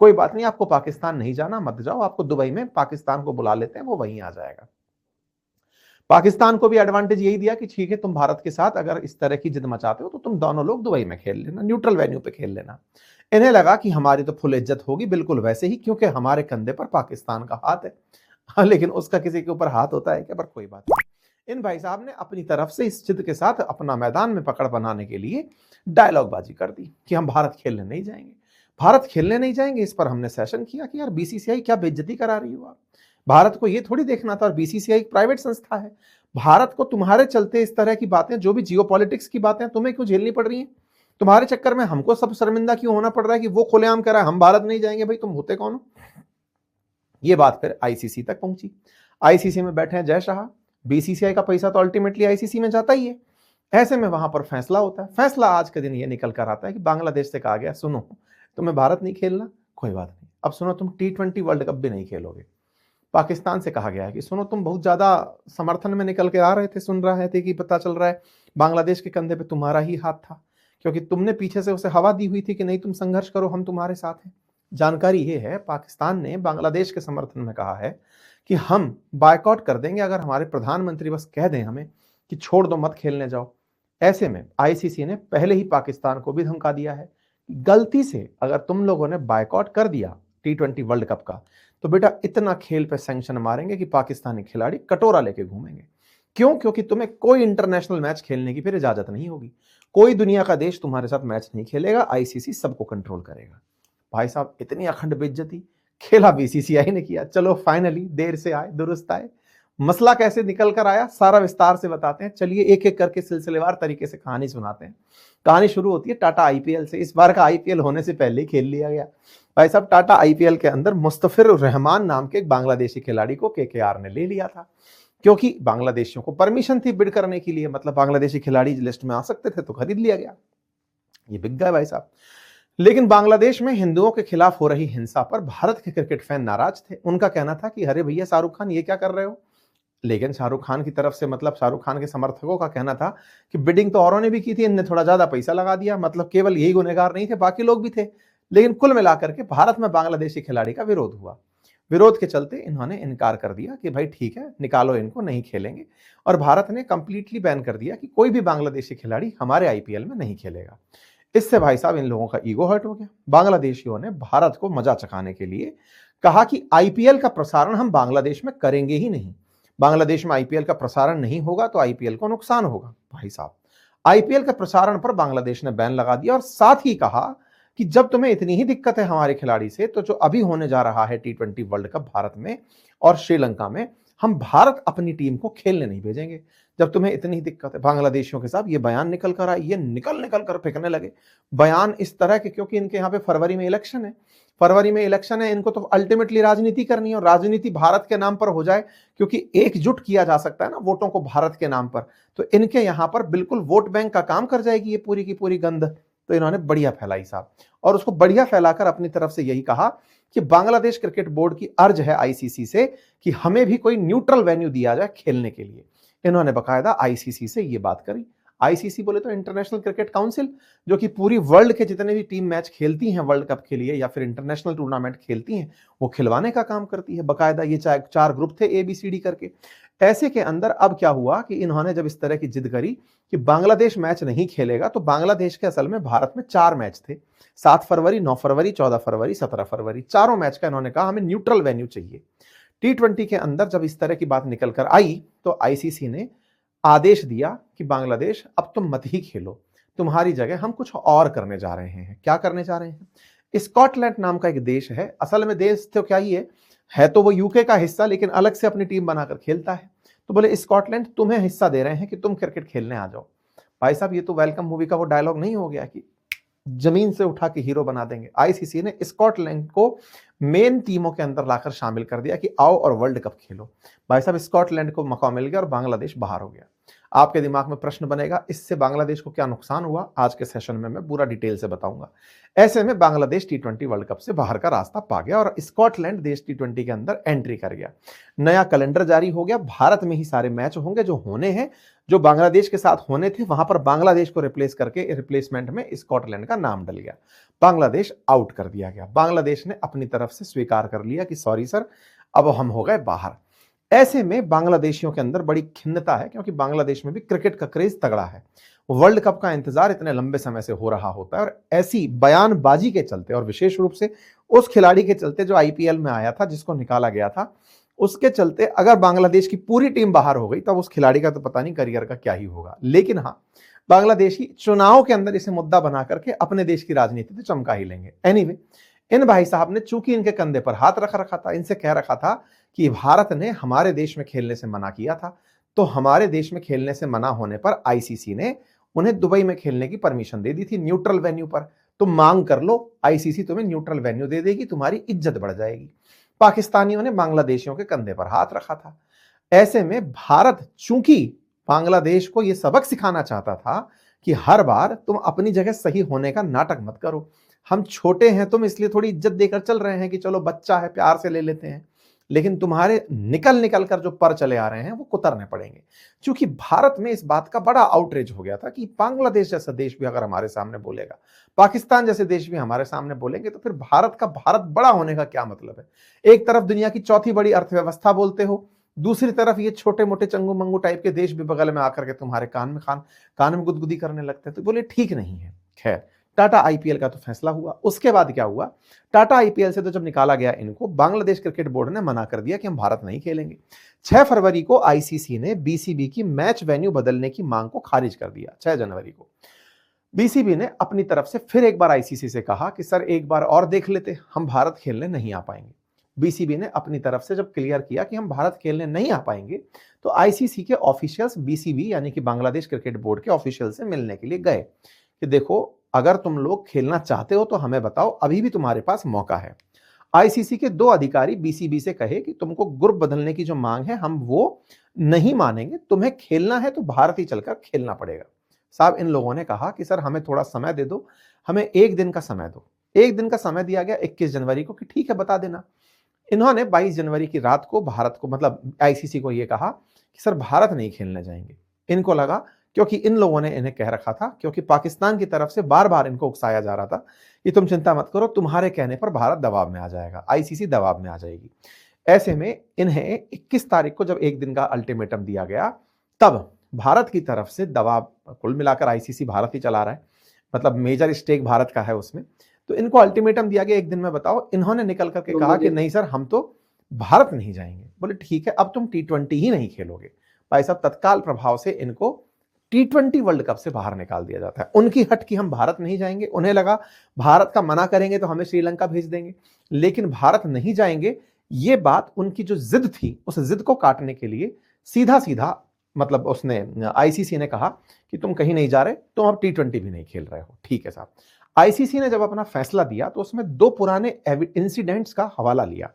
कोई बात नहीं, आपको पाकिस्तान नहीं जाना, मत जाओ, आपको दुबई में पाकिस्तान को बुला लेते हैं, वो वहीं आ जाएगा। पाकिस्तान को भी एडवांटेज यही दिया कि ठीक है, तुम भारत के साथ अगर इस तरह की जिद मचाते हो तो तुम दोनों लोग दुबई में खेल लेना, न्यूट्रल वेन्यू पे खेल लेना। इन्हें लगा कि हमारी तो फुल इज्जत होगी, बिल्कुल वैसे ही, क्योंकि हमारे कंधे पर पाकिस्तान का हाथ है। हाँ, लेकिन उसका किसी के ऊपर हाथ होता है क्या? पर कोई बात नहीं। इन भाई साहब ने अपनी तरफ से इस जिद के साथ अपना मैदान में पकड़ बनाने के लिए डायलॉग बाजी कर दी कि हम भारत खेलने नहीं जाएंगे, भारत खेलने नहीं जाएंगे। इस पर हमने सेशन किया कि यार बीसीसीआई क्या बेइज्जती करा रही हो आप? भारत को ये थोड़ी देखना था, और बीसीसीआई एक प्राइवेट संस्था है। भारत को तुम्हारे चलते इस तरह की बातें, जो भी जियोपॉलिटिक्स की बातें, तुम्हें क्यों झेलनी पड़ रही हैं? तुम्हारे चक्कर में हमको सब शर्मिंदा क्यों होना पड़ रहा है कि वो खुलेआम कह रहा है हम भारत नहीं जाएंगे? भाई तुम होते कौन हो? ये बात फिर आईसीसी तक पहुंची। आईसीसी में बैठे हैं जय शाह, बीसीसीआई का पैसा तो अल्टीमेटली आईसीसी में जाता ही है। ऐसे में वहां पर फैसला होता है। फैसला आज के दिन ये निकल कर आता है कि बांग्लादेश से कहा गया सुनो, तुम्हें भारत नहीं खेलना, कोई बात नहीं, अब सुनो तुम T20 वर्ल्ड कप भी नहीं खेलोगे। पाकिस्तान से कहा गया है कि सुनो, तुम बहुत ज्यादा समर्थन में निकल के आ रहे थे, सुन रहे थे कि पता चल रहा है बांग्लादेश के कंधे पे तुम्हारा ही हाथ था, क्योंकि तुमने पीछे से उसे हवा दी हुई थी कि नहीं तुम संघर्ष करो, हम तुम्हारे साथ हैं। जानकारी ये है, पाकिस्तान ने बांग्लादेश के समर्थन में कहा है कि हम बायकॉट कर देंगे अगर हमारे प्रधानमंत्री बस कह दें हमें कि छोड़ दो, मत खेलने जाओ। ऐसे में आईसीसी ने पहले ही पाकिस्तान को भी धमका दिया है, गलती से अगर तुम लोगों ने बायकॉट कर दिया T20 वर्ल्ड कप का, तो बेटा इतना खेल पे सैंक्शन मारेंगे कि पाकिस्तानी खिलाड़ी कटोरा लेके घूमेंगे। क्यों? क्योंकि तुम्हें कोई इंटरनेशनल मैच खेलने की फिर इजाजत नहीं होगी, कोई दुनिया का देश तुम्हारे साथ मैच नहीं खेलेगा, आईसीसी सबको कंट्रोल करेगा। भाई साहब, इतनी अखंड बेइज्जती खेला बीसीसीआई ने किया। चलो फाइनली देर से आए दुरुस्त आए। मसला कैसे निकल कर आया सारा विस्तार से बताते हैं। चलिए एक एक करके सिलसिलेवार तरीके से कहानी सुनाते हैं। कहानी शुरू होती है टाटा आईपीएल से। इस बार का आईपीएल होने से पहले ही खेल लिया गया। भाई साहब, टाटा आईपीएल के अंदर मुस्तफिर रहमान नाम के एक बांग्लादेशी खिलाड़ी को केकेआर ने ले लिया था, क्योंकि बांग्लादेशियों को परमिशन थी बिड करने के लिए, मतलब बांग्लादेशी खिलाड़ी लिस्ट में आ सकते थे, तो खरीद लिया गया। ये बिक गया भाई साहब। लेकिन बांग्लादेश में हिंदुओं के खिलाफ हो रही हिंसा पर भारत के क्रिकेट फैन नाराज थे। उनका कहना था कि अरे भैया शाहरुख खान, ये क्या कर रहे हो? लेकिन शाहरुख खान की तरफ से, मतलब शाहरुख खान के समर्थकों का कहना था कि बिडिंग तो औरों ने भी की थी, इनने थोड़ा ज्यादा पैसा लगा दिया, मतलब केवल यही गुनहगार नहीं थे, बाकी लोग भी थे। लेकिन कुल मिलाकर के भारत में बांग्लादेशी खिलाड़ी का विरोध हुआ। विरोध के चलते इन्होंने इनकार कर दिया कि भाई ठीक है, निकालो इनको, नहीं खेलेंगे। और भारत ने कंप्लीटली बैन कर दिया कि कोई भी बांग्लादेशी खिलाड़ी हमारे आईपीएल में नहीं खेलेगा। इससे भाई साहब इन लोगों का ईगो हर्ट हो गया। बांग्लादेशियों ने भारत को मजा चखाने के लिए कहा कि आईपीएल का प्रसारण हम बांग्लादेश में करेंगे ही नहीं। बांग्लादेश में आईपीएल का प्रसारण नहीं होगा तो आईपीएल को नुकसान होगा। भाई साहब, आईपीएल के प्रसारण पर बांग्लादेश ने बैन लगा दिया और साथ ही कहा कि जब तुम्हें इतनी ही दिक्कत है हमारे खिलाड़ी से, तो जो अभी होने जा रहा है T20 वर्ल्ड कप भारत में और श्रीलंका में, हम भारत अपनी टीम को खेलने नहीं भेजेंगे। जब तुम्हें इतनी ही दिक्कत है बांग्लादेशियों के साथ, ये बयान निकल कर आए, ये निकल निकल कर फेंकने लगे बयान इस तरह के, क्योंकि इनके यहाँ पे फरवरी में इलेक्शन है। फरवरी में इलेक्शन है, इनको तो अल्टीमेटली राजनीति करनी है, और राजनीति भारत के नाम पर हो जाए, क्योंकि एकजुट किया जा सकता है ना वोटों को भारत के नाम पर। तो इनके यहाँ पर बिल्कुल वोट बैंक का काम कर जाएगी ये पूरी की पूरी गंद। तो इन्होंने बढ़िया फैलाई साहब, और उसको बढ़िया फैलाकर अपनी तरफ से यही कहा कि बांग्लादेश क्रिकेट बोर्ड की अर्ज है आईसीसी से कि हमें भी कोई न्यूट्रल वेन्यू दिया जाए खेलने के लिए। इन्होंने बकायदा आईसीसी से ये बात करी। आईसीसी बोले तो इंटरनेशनल क्रिकेट काउंसिल, जो कि पूरी वर्ल्ड के जितने भी टीम मैच खेलती हैं वर्ल्ड कप के लिए या फिर इंटरनेशनल टूर्नामेंट खेलती हैं, वो खिलवाने का काम करती है। बकायदा ये 4 ग्रुप थे ABCD करके। ऐसे के अंदर अब क्या हुआ कि इन्होंने जब इस तरह की जिद करी कि बांग्लादेश मैच नहीं खेलेगा, तो बांग्लादेश के असल में भारत में 4 मैच थे, 7 फरवरी, 9 फरवरी, 14 फरवरी, 17 फरवरी। चारों मैच का इन्होंने कहा हमें न्यूट्रल वेन्यू चाहिए। T20 के अंदर जब इस तरह की बात निकल कर आई, तो आईसीसी ने आदेश दिया कि बांग्लादेश अब तुम मत ही खेलो, तुम्हारी जगह हम कुछ और करने जा रहे हैं। क्या करने जा रहे हैं? स्कॉटलैंड नाम का एक देश है, असल में देश तो क्या ही है तो वो यूके का हिस्सा, लेकिन अलग से अपनी टीम बनाकर खेलता है। तो बोले स्कॉटलैंड तुम्हें हिस्सा दे रहे हैं कि तुम क्रिकेट खेलने आ जाओ। भाई साहब, ये तो वेलकम मूवी का वो डायलॉग नहीं हो गया कि जमीन से उठा के हीरो बना देंगे। आईसीसी ने स्कॉटलैंड को मेन टीमों के अंदर लाकर शामिल कर दिया कि आओ और वर्ल्ड कप खेलो। भाई साहब, स्कॉटलैंड को मौका मिल गया और बांग्लादेश बाहर हो गया। आपके दिमाग में प्रश्न बनेगा, इससे बांग्लादेश को क्या नुकसान हुआ? आज के सेशन में मैं पूरा डिटेल से बताऊंगा। ऐसे में बांग्लादेश टी20 वर्ल्ड कप से बाहर का रास्ता पा गया और स्कॉटलैंड देश टी20 के अंदर एंट्री कर गया। नया कैलेंडर जारी हो गया, भारत में ही सारे मैच होंगे जो होने हैं, जो बांग्लादेश के साथ होने थे वहां पर बांग्लादेश को रिप्लेस करके रिप्लेसमेंट में स्कॉटलैंड का नाम डल गया। बांग्लादेश आउट कर दिया गया। बांग्लादेश ने अपनी तरफ से स्वीकार कर लिया कि सॉरी सर, अब हम हो गए बाहर। ऐसे में बांग्लादेशियों के अंदर बड़ी खिन्नता है, क्योंकि बांग्लादेश में भी क्रिकेट का क्रेज तगड़ा है। वर्ल्ड कप का इंतजार इतने लंबे समय से हो रहा होता है और ऐसी बयानबाजी के चलते और विशेष रूप से उस खिलाड़ी के चलते जो आईपीएल में आया था, जिसको निकाला गया था, उसके चलते अगर बांग्लादेश की पूरी टीम बाहर हो गई तब उस खिलाड़ी का तो पता नहीं करियर का क्या ही होगा। लेकिन हाँ, बांग्लादेशी चुनाव के अंदर इसे मुद्दा बना करके अपने देश की राजनीति तो चमका ही लेंगे। एनीवे, इन भाई साहब ने चूंकि इनके कंधे पर हाथ रख रखा था, इनसे कह रखा था कि भारत ने हमारे देश में खेलने से मना किया था, तो हमारे देश में खेलने से मना होने पर आईसीसी ने उन्हें दुबई में खेलने की परमिशन दे दी थी, न्यूट्रल वेन्यू पर। तुम मांग कर लो, आईसीसी तुम्हें न्यूट्रल वेन्यू दे देगी, तुम्हारी इज्जत बढ़ जाएगी। पाकिस्तानियों ने बांग्लादेशियों के कंधे पर हाथ रखा था। ऐसे में भारत चूंकि बांग्लादेश को यह सबक सिखाना चाहता था कि हर बार तुम अपनी जगह सही होने का नाटक मत करो, हम छोटे हैं तुम इसलिए थोड़ी इज्जत देकर चल रहे हैं कि चलो बच्चा है प्यार से ले लेते हैं, लेकिन तुम्हारे निकल निकल कर जो पर चले आ रहे हैं वो कुतरने पड़ेंगे। क्योंकि भारत में इस बात का बड़ा आउटरीच हो गया था कि बांग्लादेश जैसा देश भी अगर हमारे सामने बोलेगा, पाकिस्तान जैसे देश भी हमारे सामने बोलेंगे, तो फिर भारत का भारत बड़ा होने का क्या मतलब है? एक तरफ दुनिया की चौथी बड़ी अर्थव्यवस्था बोलते हो, दूसरी तरफ ये छोटे मोटे चंगू मंगू टाइप के देश भी बगल में आकर के तुम्हारे कान में गुदगुदी करने लगते हैं। तो बोले ठीक नहीं है। खैर, टाटा आईपीएल का तो फैसला हुआ। उसके बाद क्या हुआ? टाटा आईपीएल से तो जब निकाला गया इनको, बांग्लादेश क्रिकेट बोर्ड ने मना कर दिया कि हम भारत नहीं खेलेंगे। 6 फरवरी को आईसीसी ने बीसीबी की मैच वेन्यू बदलने की मांग को खारिज कर दिया। 6 जनवरी को बीसीबी ने अपनी तरफ से फिर एक बार आईसीसी से कहा कि सर एक बार और देख लेते, हम भारत खेलने नहीं आ पाएंगे। बीसीबी ने अपनी तरफ से जब क्लियर किया कि हम भारत खेलने नहीं आ पाएंगे, तो आईसीसी के ऑफिशियल्स बीसीबी यानी कि बांग्लादेश क्रिकेट बोर्ड के ऑफिशियल से मिलने के लिए गए कि देखो, अगर तुम लोग खेलना चाहते हो तो हमें बताओ, अभी भी तुम्हारे पास मौका है। आईसीसी के 2 अधिकारी बीसीबी से कहे कि तुमको ग्रुप बदलने की जो मांग है हम वो नहीं मानेंगे, तुम्हें खेलना है तो भारत ही चलकर खेलना पड़ेगा। साहब, इन लोगों ने कहा कि सर हमें थोड़ा समय दे दो, हमें 1 दिन का समय दो। 1 दिन का समय दिया गया 21 जनवरी को कि ठीक है बता देना। इन्होंने 22 जनवरी की रात को भारत को, मतलब आईसीसी को, यह कहा कि सर भारत नहीं खेलने जाएंगे। इनको लगा, क्योंकि इन लोगों ने इन्हें कह रखा था, क्योंकि पाकिस्तान की तरफ से बार बार इनको उकसाया जा रहा था कि तुम चिंता मत करो, तुम्हारे कहने पर भारत दबाव में आ जाएगा, आईसीसी दबाव में आ जाएगी। ऐसे में इन्हें 21 तारीख को जब 1 दिन का अल्टीमेटम दिया गया, तब भारत की तरफ से दबाव, कुल मिलाकर आईसीसी भारत ही चला रहा है, मतलब मेजर स्टेक भारत का है उसमें, तो इनको अल्टीमेटम दिया गया 1 दिन में बताओ। इन्होंने निकल करके कहा कि नहीं सर, हम तो भारत नहीं जाएंगे। बोले ठीक है, अब तुम टी20 ही नहीं खेलोगे। भाई साहब, तत्काल प्रभाव से इनको टी20 वर्ल्ड कप से बाहर निकाल दिया जाता है। उनकी हट की हम भारत नहीं जाएंगे। उन्हें लगा भारत का मना करेंगे तो हमें श्रीलंका भेज देंगे, लेकिन भारत नहीं जाएंगे, ये बात उनकी जो जिद थी, उस जिद को काटने के लिए सीधा सीधा, मतलब उसने, आईसीसी ने कहा कि तुम कहीं नहीं जा रहे, तुम अब टी20 भी नहीं खेल रहे हो। ठीक है साहब। आईसीसी ने जब अपना फैसला दिया तो उसमें 2 पुराने इंसिडेंट्स का हवाला लिया।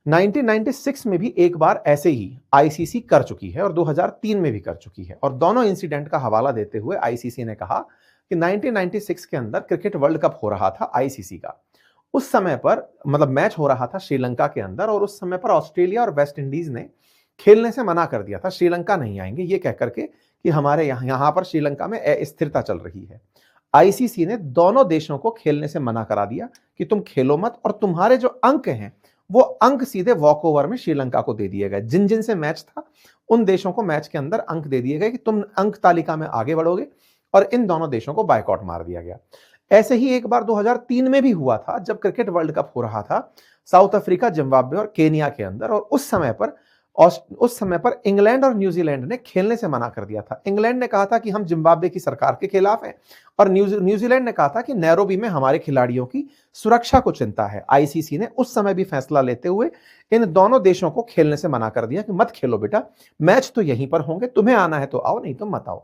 1996 में भी एक बार ऐसे ही आईसीसी कर चुकी है और 2003 में भी कर चुकी है, और दोनों इंसिडेंट का हवाला देते हुए आईसीसी ने कहा कि 1996 के अंदर क्रिकेट वर्ल्ड कप हो रहा था आईसीसी का। उस समय पर, मतलब मैच हो रहा था श्रीलंका के अंदर, और उस समय पर ऑस्ट्रेलिया और वेस्ट इंडीज ने खेलने से मना कर दिया था, श्रीलंका नहीं आएंगे ये कह करके कि हमारे यहां पर श्रीलंका में अस्थिरता चल रही है। आईसीसी ने दोनों देशों को खेलने से मना करा दिया कि तुम खेलो मत, और तुम्हारे जो अंक हैं वो अंक सीधे वॉकओवर में श्रीलंका को दे दिए गए। जिन जिन से मैच था उन देशों को मैच के अंदर अंक दे दिए गए कि तुम अंक तालिका में आगे बढ़ोगे, और इन दोनों देशों को बायकॉट मार दिया गया। ऐसे ही एक बार 2003 में भी हुआ था, जब क्रिकेट वर्ल्ड कप हो रहा था साउथ अफ्रीका, जिम्बाब्वे और केनिया के अंदर, और उस समय पर इंग्लैंड और न्यूजीलैंड ने खेलने से मना कर दिया था। इंग्लैंड ने कहा था कि हम जिम्बाब्वे की सरकार के खिलाफ हैं, और न्यूजीलैंड ने कहा था कि नैरोबी में हमारे खिलाड़ियों की सुरक्षा को चिंता है। आईसीसी ने उस समय भी फैसला लेते हुए इन दोनों देशों को खेलने से मना कर दिया कि मत खेलो बेटा, मैच तो यहीं पर होंगे, तुम्हें आना है तो आओ, नहीं तो मत आओ।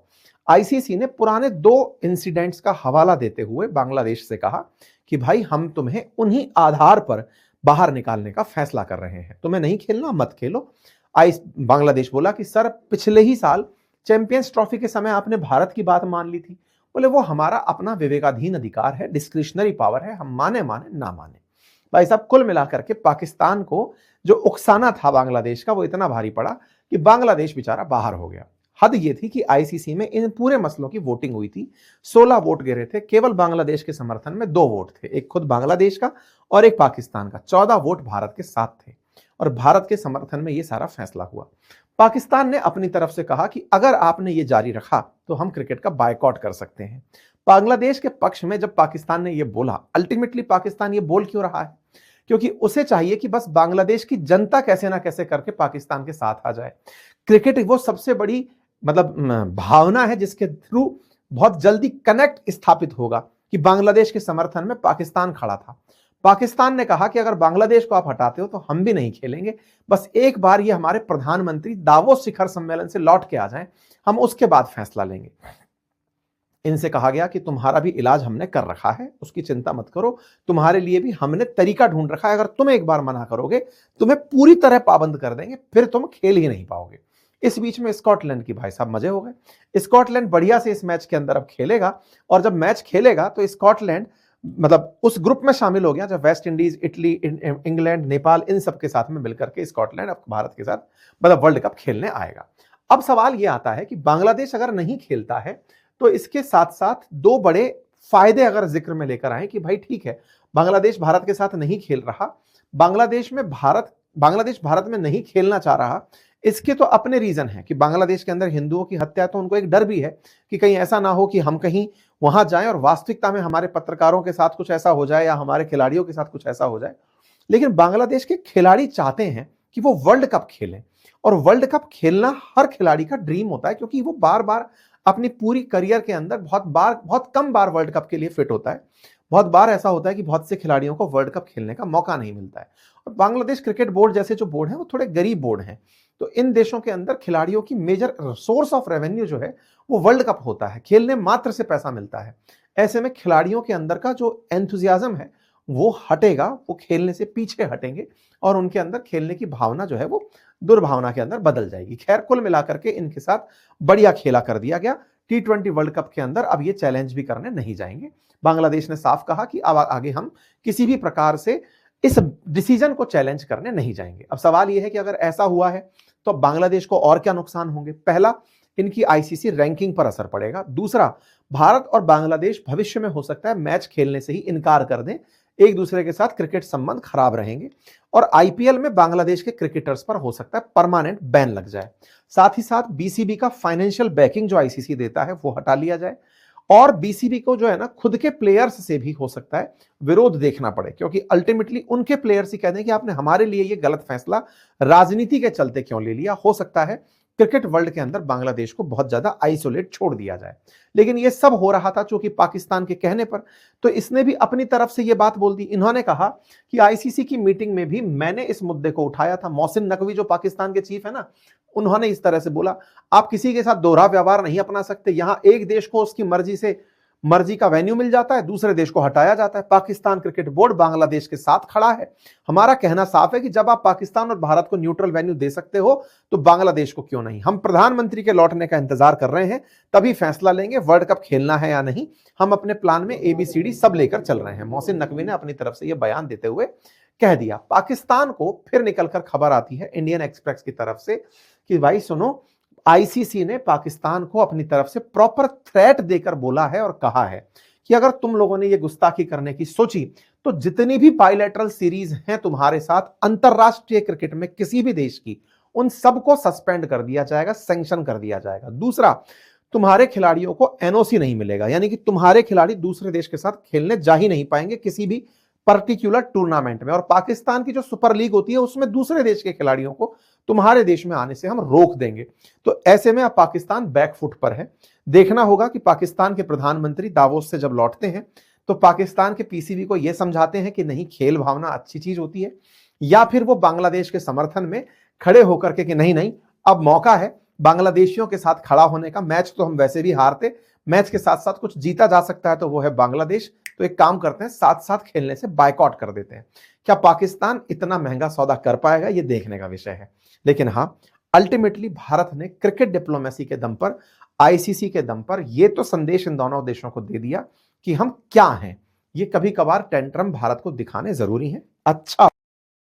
आईसीसी ने पुराने 2 इंसिडेंट्स का हवाला देते हुए बांग्लादेश से कहा कि भाई हम तुम्हें उन्हीं आधार पर बाहर निकालने का फैसला कर रहे हैं, तुम्हें नहीं खेलना मत खेलो। बांग्लादेश बोला कि सर पिछले ही साल चैंपियंस ट्रॉफी के समय आपने भारत की बात मान ली थी। बोले वो हमारा अपना विवेकाधीन अधिकार है, डिस्क्रिशनरी पावर है, हम माने माने ना माने। भाई साहब कुल मिलाकर के पाकिस्तान को जो उकसाना था बांग्लादेश का वो इतना भारी पड़ा कि बांग्लादेश बेचारा बाहर हो गया। हद ये थी कि आईसीसी में इन पूरे मसलों की वोटिंग हुई थी, 16 वोट गिरे थे, केवल बांग्लादेश के समर्थन में 2 वोट थे, एक खुद बांग्लादेश का और एक पाकिस्तान का। 14 वोट भारत के साथ थे और भारत के समर्थन में यह सारा फैसला हुआ। पाकिस्तान ने अपनी तरफ से कहा कि अगर आपने ये जारी रखा तो हम क्रिकेट का बायकॉट कर सकते हैं। बांग्लादेश के पक्ष में जब पाकिस्तान ने यह बोला, अल्टीमेटली पाकिस्तान ये बोल क्यों रहा है? क्योंकि उसे चाहिए कि बस बांग्लादेश की जनता कैसे ना कैसे करके पाकिस्तान के साथ आ जाए। क्रिकेट वो सबसे बड़ी भावना है जिसके थ्रू बहुत जल्दी कनेक्ट स्थापित होगा कि बांग्लादेश के समर्थन में पाकिस्तान खड़ा था। पाकिस्तान ने कहा कि अगर बांग्लादेश को आप हटाते हो तो हम भी नहीं खेलेंगे, बस एक बार ये हमारे प्रधानमंत्री दावोस शिखर सम्मेलन से लौट के आ जाएं, हम उसके बाद फैसला लेंगे। इनसे कहा गया कि तुम्हारा भी इलाज हमने कर रखा है, उसकी चिंता मत करो, तुम्हारे लिए भी हमने तरीका ढूंढ रखा है, अगर तुम एक बार मना करोगे तुम्हें पूरी तरह पाबंद कर देंगे, फिर तुम खेल ही नहीं पाओगे। इस बीच में स्कॉटलैंड की भाई साहब मजे हो गए। स्कॉटलैंड बढ़िया से इस मैच के अंदर अब खेलेगा और जब मैच खेलेगा तो स्कॉटलैंड उस ग्रुप में शामिल हो गया जब West Indies, Italy, England, Nepal इन सब के साथ में मिलकर के स्कॉटलैंड अब भारत के साथ वर्ल्ड कप खेलने आएगा। अब सवाल यह आता है कि बांग्लादेश अगर नहीं खेलता है तो इसके साथ साथ 2 बड़े फायदे अगर जिक्र में लेकर आए कि भाई ठीक है, बांग्लादेश भारत के साथ नहीं खेल रहा, बांग्लादेश भारत में नहीं खेलना चाह रहा, इसके तो अपने रीजन है कि बांग्लादेश के अंदर हिंदुओं की हत्या, तो उनको एक डर भी है कि कहीं ऐसा ना हो कि हम कहीं वहां जाएं और वास्तविकता में हमारे पत्रकारों के साथ कुछ ऐसा हो जाए या हमारे खिलाड़ियों के साथ कुछ ऐसा हो जाए। लेकिन बांग्लादेश के खिलाड़ी चाहते हैं कि वो वर्ल्ड कप खेलें और वर्ल्ड कप खेलना हर खिलाड़ी का ड्रीम होता है, क्योंकि वो बार बार अपनी पूरी करियर के अंदर बहुत कम बार वर्ल्ड कप के लिए फिट होता है। बहुत बार ऐसा होता है कि बहुत से खिलाड़ियों को वर्ल्ड कप खेलने का मौका नहीं मिलता है। और बांग्लादेश क्रिकेट बोर्ड जैसे जो बोर्ड है वो थोड़े गरीब बोर्ड हैं, तो इन देशों के अंदर खिलाड़ियों की मेजर सोर्स ऑफ रेवेन्यू जो है वो वर्ल्ड कप होता है, खेलने मात्र से पैसा मिलता है। ऐसे में खिलाड़ियों के अंदर का जो एंथुजियाज्म है वो हटेगा, वो खेलने से पीछे हटेंगे और उनके अंदर खेलने की भावना जो है वो दुर्भावना के अंदर बदल जाएगी। खैर कुल मिलाकर के इनके साथ बढ़िया खेला कर दिया गया। T20 वर्ल्ड कप के अंदर अब ये चैलेंज भी करने नहीं जाएंगे। बांग्लादेश ने साफ कहा कि अब आगे हम किसी भी प्रकार से इस डिसीजन को चैलेंज करने नहीं जाएंगे। अब सवाल यह है कि अगर ऐसा हुआ है तो बांग्लादेश को और क्या नुकसान होंगे? पहला, इनकी आईसीसी रैंकिंग पर असर पड़ेगा। दूसरा, भारत और बांग्लादेश भविष्य में हो सकता है मैच खेलने से ही इनकार कर दें, एक दूसरे के साथ क्रिकेट संबंध खराब रहेंगे और आईपीएल में बांग्लादेश के क्रिकेटर्स पर हो सकता है परमानेंट बैन लग जाए। साथ ही साथ बीसीबी का फाइनेंशियल बैकिंग जो आईसीसी देता है वो हटा लिया जाए और बीसीबी को जो है ना खुद के प्लेयर्स से भी हो सकता है विरोध देखना पड़े, क्योंकि अल्टीमेटली उनके प्लेयर्स ही कहते हैं कि आपने हमारे लिए ये गलत फैसला राजनीति के चलते क्यों ले लिया। हो सकता है क्रिकेट वर्ल्ड के अंदर बांग्लादेश को बहुत ज्यादा आइसोलेट छोड़ दिया जाए। लेकिन ये सब हो रहा था चूंकि पाकिस्तान के कहने पर, तो इसने भी अपनी तरफ से ये बात बोल दी। इन्होंने कहा कि आईसीसी की मीटिंग में भी मैंने इस मुद्दे को उठाया था। मोहसिन नकवी जो पाकिस्तान के चीफ है ना, उन्होंने इस तरह से बोला, आप किसी के साथ दोहरा व्यवहार नहीं अपना सकते। यहां एक देश को उसकी मर्जी का वेन्यू मिल जाता है, दूसरे देश को हटाया जाता है। पाकिस्तान क्रिकेट बोर्ड बांग्लादेश के साथ खड़ा है। हमारा कहना साफ है कि जब आप पाकिस्तान और भारत को न्यूट्रल वेन्यू दे सकते हो तो बांग्लादेश को क्यों नहीं। हम प्रधानमंत्री के लौटने का इंतजार कर रहे हैं, तभी फैसला लेंगे वर्ल्ड कप खेलना है या नहीं। हम अपने प्लान में ABCD सब लेकर चल रहे हैं। मोहसिन नकवी ने अपनी तरफ से यह बयान देते हुए कह दिया। पाकिस्तान को फिर निकलकर खबर आती है इंडियन एक्सप्रेस की तरफ से कि भाई सुनो, आईसीसी ने पाकिस्तान को अपनी तरफ से प्रॉपर थ्रेट देकर बोला है और कहा है कि अगर तुम लोगों ने ये गुस्ताखी करने की सोची तो जितनी भी बायलैटरल सीरीज हैं तुम्हारे साथ अंतरराष्ट्रीय क्रिकेट में किसी भी देश की, उन सबको सस्पेंड कर दिया जाएगा, सैंक्शन कर दिया जाएगा। दूसरा, तुम्हारे खिलाड़ियों को एनओसी नहीं मिलेगा, यानी कि तुम्हारे खिलाड़ी दूसरे देश के साथ खेलने जा ही नहीं पाएंगे किसी भी पर्टिकुलर टूर्नामेंट में। और पाकिस्तान की जो सुपर लीग होती है उसमें दूसरे देश के खिलाड़ियों को तुम्हारे देश में आने से हम रोक देंगे। तो ऐसे में अब पाकिस्तान बैकफुट पर है। देखना होगा कि पाकिस्तान के प्रधानमंत्री दावोस से जब लौटते हैं तो पाकिस्तान के पीसीबी को यह समझाते हैं कि नहीं, खेल भावना अच्छी चीज होती है, या फिर वो बांग्लादेश के समर्थन में खड़े होकर के कि नहीं नहीं, अब मौका है बांग्लादेशियों के साथ खड़ा होने का। मैच तो हम वैसे भी हारते, मैच के साथ साथ कुछ जीता जा सकता है तो वो है बांग्लादेश। तो एक काम करते हैं, साथ साथ खेलने से बायकॉट कर देते हैं। क्या पाकिस्तान इतना महंगा सौदा कर पाएगा, ये देखने का विषय है। लेकिन हाँ, अल्टीमेटली भारत ने क्रिकेट डिप्लोमेसी के दम पर, आईसीसी के दम पर ये तो संदेश इन दोनों देशों को दे दिया कि हम क्या हैं। ये कभी कभार टेंट्रम भारत को दिखाने जरूरी है। अच्छा